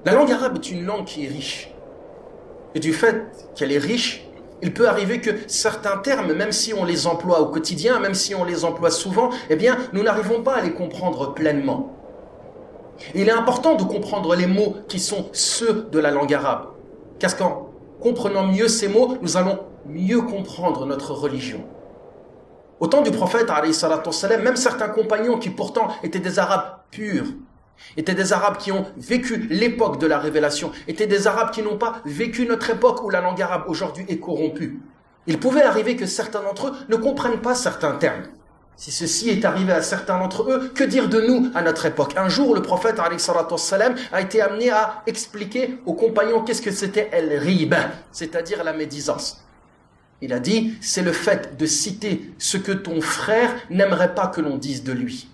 La langue arabe est une langue qui est riche. Et du fait qu'elle est riche, il peut arriver que certains termes, même si on les emploie au quotidien, même si on les emploie souvent, eh bien, nous n'arrivons pas à les comprendre pleinement. Il est important de comprendre les mots qui sont ceux de la langue arabe. Parce qu'en comprenant mieux ces mots, nous allons mieux comprendre notre religion. Au temps du prophète, alayhi salatu wassalam, même certains compagnons qui pourtant étaient des Arabes purs, étaient des Arabes qui ont vécu l'époque de la révélation, étaient des Arabes qui n'ont pas vécu notre époque où la langue arabe aujourd'hui est corrompue. Il pouvait arriver que certains d'entre eux ne comprennent pas certains termes. Si ceci est arrivé à certains d'entre eux, que dire de nous à notre époque? Un jour, le prophète alayhi salatu wassalam, a été amené à expliquer aux compagnons qu'est-ce que c'était el-riba, c'est-à-dire la médisance. Il a dit, c'est le fait de citer ce que ton frère n'aimerait pas que l'on dise de lui.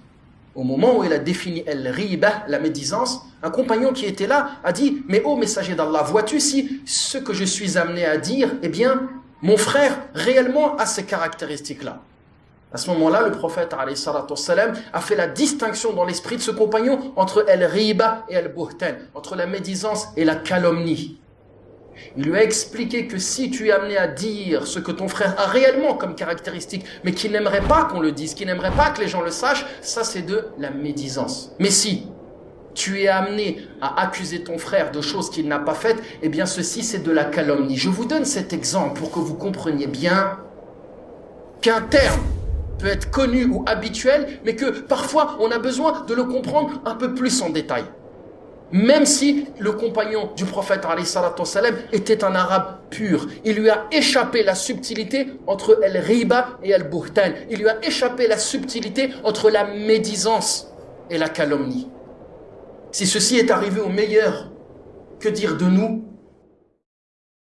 Au moment où il a défini el-riba, la médisance, un compagnon qui était là a dit, mais ô messager d'Allah, vois-tu si ce que je suis amené à dire, eh bien, mon frère réellement a ces caractéristiques-là. À ce moment-là, le prophète alayhi salatu wassalam, a fait la distinction dans l'esprit de ce compagnon entre el-riba et el-buhtan, entre la médisance et la calomnie. Il lui a expliqué que si tu es amené à dire ce que ton frère a réellement comme caractéristique, mais qu'il n'aimerait pas qu'on le dise, qu'il n'aimerait pas que les gens le sachent, ça c'est de la médisance. Mais si tu es amené à accuser ton frère de choses qu'il n'a pas faites, eh bien ceci c'est de la calomnie. Je vous donne cet exemple pour que vous compreniez bien qu'un terme peut être connu ou habituel, mais que parfois on a besoin de le comprendre un peu plus en détail. Même si le compagnon du prophète alayhi salatu wassalam était un arabe pur, il lui a échappé la subtilité entre el-riba et el-buhtan. Il lui a échappé la subtilité entre la médisance et la calomnie. Si ceci est arrivé au meilleur, que dire de nous